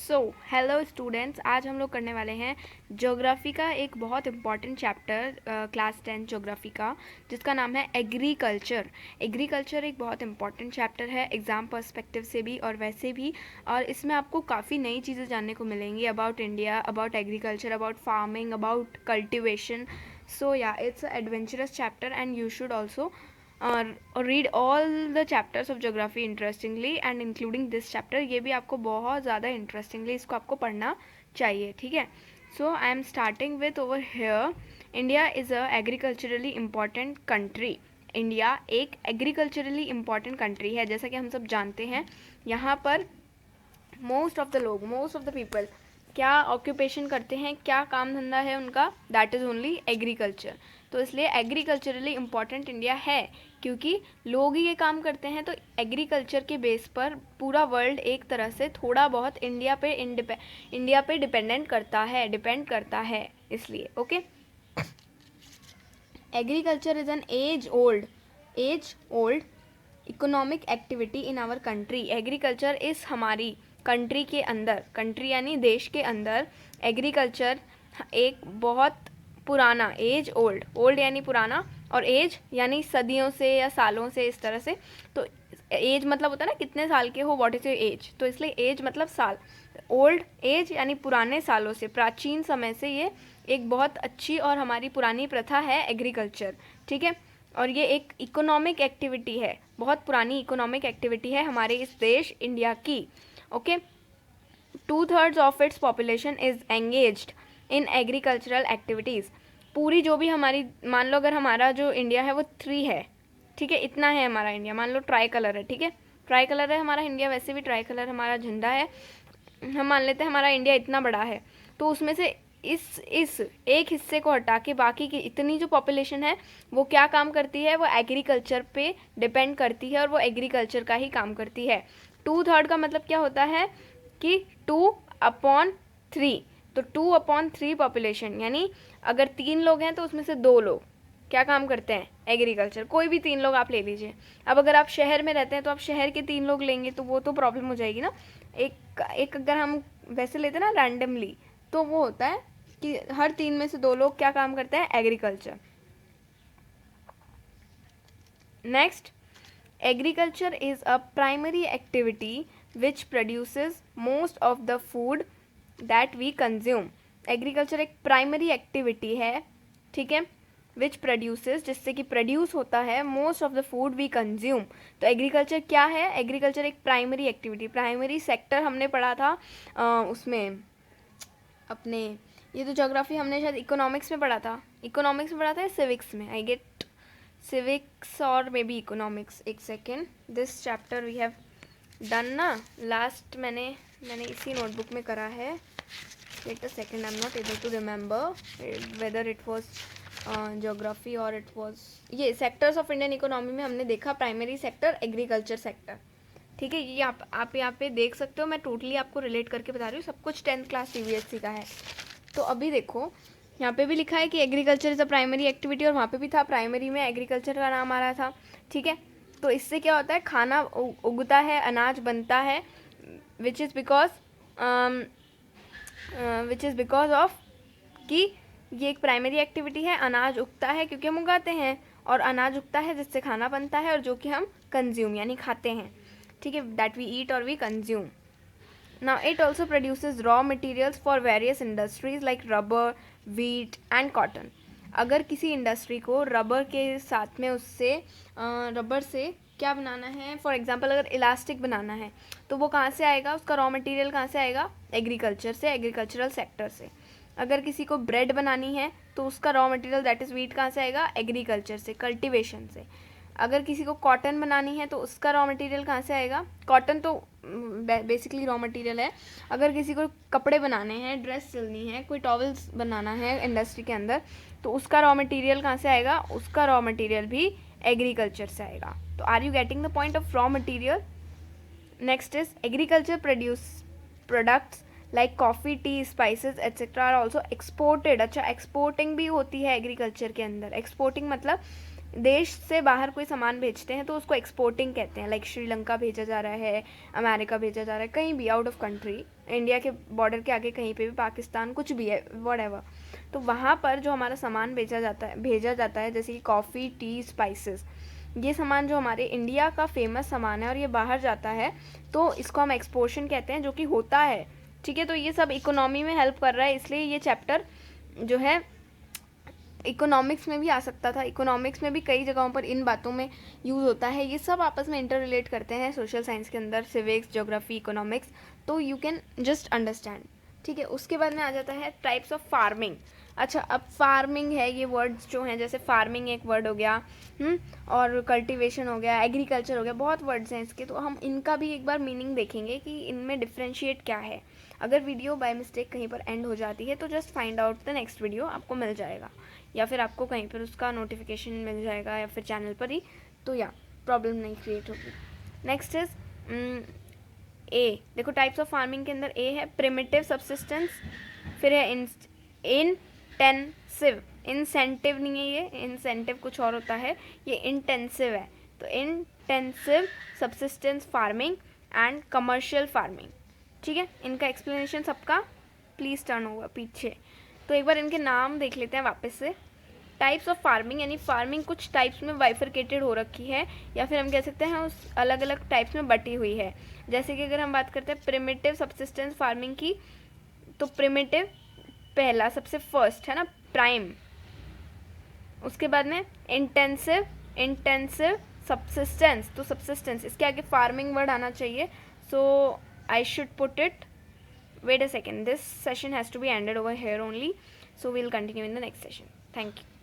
So hello students, आज हम लोग करने वाले हैं ज्योग्राफी का एक बहुत इम्पॉर्टेंट चैप्टर क्लास 10 ज्योग्राफी का, जिसका नाम है एग्रीकल्चर। एग्रीकल्चर एक बहुत इम्पॉर्टेंट चैप्टर है एग्ज़ाम पर्सपेक्टिव से भी और वैसे भी, और इसमें आपको काफ़ी नई चीज़ें जानने को मिलेंगी about India, about agriculture, about farming, about cultivation. So yeah it's a adventurous chapter and you should also read all the chapters of geography interestingly and including this chapter। ये भी आपको बहुत ज़्यादा इंटरेस्टिंगली इसको आपको पढ़ना चाहिए, ठीक है। So I am starting with over here, India is a agriculturally important country. India एक एग्रीकल्चरली इम्पॉर्टेंट कंट्री है, जैसा कि हम सब जानते हैं। यहाँ पर मोस्ट ऑफ द पीपल क्या ऑक्यूपेशन करते हैं, क्या काम धंधा है उनका, दैट इज़ ओनली एग्रीकल्चर। तो इसलिए एग्रीकल्चरली इम्पॉर्टेंट इंडिया है, क्योंकि लोग ही ये काम करते हैं। तो एग्रीकल्चर के बेस पर पूरा वर्ल्ड एक तरह से थोड़ा बहुत इंडिया पे डिपेंड करता है इसलिए। Okay, agriculture is an as old economic activity in our country. Agriculture इस हमारी कंट्री के अंदर, कंट्री यानी देश के अंदर, एग्रीकल्चर एक बहुत पुराना, एज ओल्ड यानी पुराना, और एज यानी सदियों से या सालों से, इस तरह से। तो एज मतलब होता है ना कितने साल के हो, व्हाट इज़ योर एज, तो इसलिए एज मतलब साल। ओल्ड एज यानी पुराने सालों से, प्राचीन समय से ये एक बहुत अच्छी और हमारी पुरानी प्रथा है एग्रीकल्चर, ठीक है। और ये एक इकोनॉमिक एक्टिविटी है, बहुत पुरानी इकोनॉमिक एक्टिविटी है हमारे इस देश इंडिया की। Okay, 2/3 of its population is engaged in agricultural activities. पूरी जो भी हमारी, मान लो अगर हमारा जो इंडिया है वो 3 है, ठीक है, इतना है हमारा इंडिया। मान लो ट्राई कलर है, ठीक है, ट्राई कलर है हमारा इंडिया, वैसे भी ट्राई कलर हमारा झंडा है। हम मान लेते हैं हमारा इंडिया इतना बड़ा है, तो उसमें से इस एक हिस्से को हटा के बाकी की इतनी जो पॉपुलेशन है वो क्या काम करती है, वो एग्रीकल्चर पे डिपेंड करती है और वो एग्रीकल्चर का ही काम करती है। 2/3 का मतलब क्या होता है कि 2/3, तो 2/3 पॉपुलेशन, यानी अगर 3 लोग हैं तो उसमें से 2 लोग क्या काम करते हैं, एग्रीकल्चर। कोई भी 3 लोग आप ले लीजिए। अब अगर आप शहर में रहते हैं तो आप शहर के 3 लोग लेंगे तो वो तो प्रॉब्लम हो जाएगी ना। एक अगर हम वैसे लेते हैं ना रैंडमली, तो वो होता है कि हर 3 में से 2 लोग क्या काम करते हैं, agriculture. Next, agriculture is a primary activity which produces most of the food that we consume. Agriculture एक प्राइमरी एक्टिविटी है, ठीक है, विच प्रोड्यूसेस, जिससे कि प्रोड्यूस होता है most of the food we consume. तो एग्रीकल्चर क्या है, एग्रीकल्चर एक प्राइमरी एक्टिविटी, प्राइमरी सेक्टर हमने पढ़ा था उसमें अपने, ये तो ज्योग्राफी हमने शायद इकोनॉमिक्स में पढ़ा था, या सिविक्स में, आई गेट सिविक्स और मे बी इकोनॉमिक्स। एक second, this chapter we have done ना लास्ट, मैंने इसी नोटबुक में करा है। Wait a second, I am not able to remember whether it was geography और इट वॉज, ये सेक्टर्स ऑफ इंडियन इकोनॉमी में हमने देखा प्राइमरी सेक्टर, एग्रीकल्चर सेक्टर, ठीक है। ये आप यहाँ पे देख सकते हो, मैं टोटली आपको रिलेट करके बता रही हूँ, सब कुछ 10th क्लास CBSE का है। तो अभी देखो यहाँ पे भी लिखा है कि agriculture is a primary activity, और वहाँ पे भी था प्राइमरी में एग्रीकल्चर का नाम आ रहा था, ठीक है। तो इससे क्या होता है, खाना उगता है, अनाज बनता है, विच इज़ बिकॉज ऑफ कि ये एक प्राइमरी एक्टिविटी है, अनाज उगता है क्योंकि हम उगाते हैं, और अनाज उगता है जिससे खाना बनता है, और जो कि हम कंज्यूम यानी खाते हैं, ठीक है, दैट वी ईट और we consume. Now it also produces raw materials for various industries like rubber, wheat and cotton. अगर किसी इंडस्ट्री को रबर के साथ में उससे रबर से क्या बनाना है, फॉर एग्जांपल अगर इलास्टिक बनाना है, तो वो कहाँ से आएगा, उसका रॉ मटेरियल कहाँ से आएगा, एग्रीकल्चर से, एग्रीकल्चरल सेक्टर से। अगर किसी को ब्रेड बनानी है तो उसका raw material that is wheat कहाँ से आएगा, एग्रीकल्चर से, कल्टिवेशन से। अगर किसी को कॉटन बनानी है तो उसका रॉ मटेरियल कहाँ से आएगा, कॉटन तो बेसिकली रॉ मटेरियल है। अगर किसी को कपड़े बनाने हैं, ड्रेस सिलनी है, कोई टॉवल्स बनाना है इंडस्ट्री के अंदर, तो उसका रॉ मटेरियल कहाँ से आएगा, उसका रॉ मटेरियल भी एग्रीकल्चर से आएगा। तो are you getting the point of raw material. Next is agriculture produce products like coffee, tea, spices etcetera are also exported. अच्छा, एक्सपोर्टिंग भी होती है एग्रीकल्चर के अंदर। एक्सपोर्टिंग मतलब देश से बाहर कोई सामान भेजते हैं तो उसको एक्सपोर्टिंग कहते हैं, लाइक श्रीलंका भेजा जा रहा है, अमेरिका भेजा जा रहा है, कहीं भी आउट ऑफ कंट्री, इंडिया के बॉर्डर के आगे कहीं पे भी, पाकिस्तान, कुछ भी है, व्हाटएवर, तो वहाँ पर जो हमारा सामान भेजा जाता है जैसे कि कॉफ़ी, टी, स्पाइसेस, ये सामान जो हमारे इंडिया का फेमस सामान है और ये बाहर जाता है तो इसको हम एक्सपोर्शन कहते हैं, जो कि होता है, ठीक है। तो ये सब इकोनॉमी में हेल्प कर रहा है, इसलिए ये चैप्टर जो है इकोनॉमिक्स में भी आ सकता था। इकोनॉमिक्स में भी कई जगहों पर इन बातों में यूज़ होता है, ये सब आपस में इंटर रिलेट करते हैं सोशल साइंस के अंदर, सिविक्स, ज्योग्राफी, इकोनॉमिक्स, तो यू कैन जस्ट अंडरस्टैंड, ठीक है। उसके बाद में आ जाता है टाइप्स ऑफ फार्मिंग। अच्छा, अब फार्मिंग है, ये वर्ड्स जो हैं, जैसे फार्मिंग एक वर्ड हो गया, और कल्टीवेशन हो गया, एग्रीकल्चर हो गया, बहुत वर्ड्स हैं इसके, तो हम इनका भी एक बार मीनिंग देखेंगे कि इनमें डिफ्रेंशिएट क्या है। अगर वीडियो बाय मिस्टेक कहीं पर एंड हो जाती है तो just find out the next video, आपको मिल जाएगा, या फिर आपको कहीं पर उसका नोटिफिकेशन मिल जाएगा, या फिर चैनल पर ही, तो या प्रॉब्लम नहीं क्रिएट होगी। नेक्स्ट इज ए, देखो टाइप्स ऑफ फार्मिंग के अंदर ए है प्रिमिटिव सब्सिस्टेंस, फिर है इंटेंसिव, इंसेंटिव नहीं है ये, इंसेंटिव कुछ और होता है, ये इंटेंसिव है, तो intensive subsistence farming and commercial farming, ठीक है। इनका एक्सप्लेनेशन सबका प्लीज़ टर्न होगा पीछे। तो एक बार इनके नाम देख लेते हैं वापस से। टाइप्स ऑफ फार्मिंग, यानी फार्मिंग कुछ टाइप्स में बाइफरकेटेड हो रखी है, या फिर हम कह सकते हैं उस अलग अलग टाइप्स में बटी हुई है। जैसे कि अगर हम बात करते हैं प्रिमिटिव सब्सिस्टेंस फार्मिंग की, तो प्रिमिटिव पहला, सबसे फर्स्ट है ना, प्राइम। उसके बाद में इंटेंसिव सब्सिस्टेंस, तो सब्सिस्टेंस, इसके आगे फार्मिंग वर्ड आना चाहिए, सो I should put it, wait a second, this session has to be ended over here only, so we'll continue in the next session. Thank you.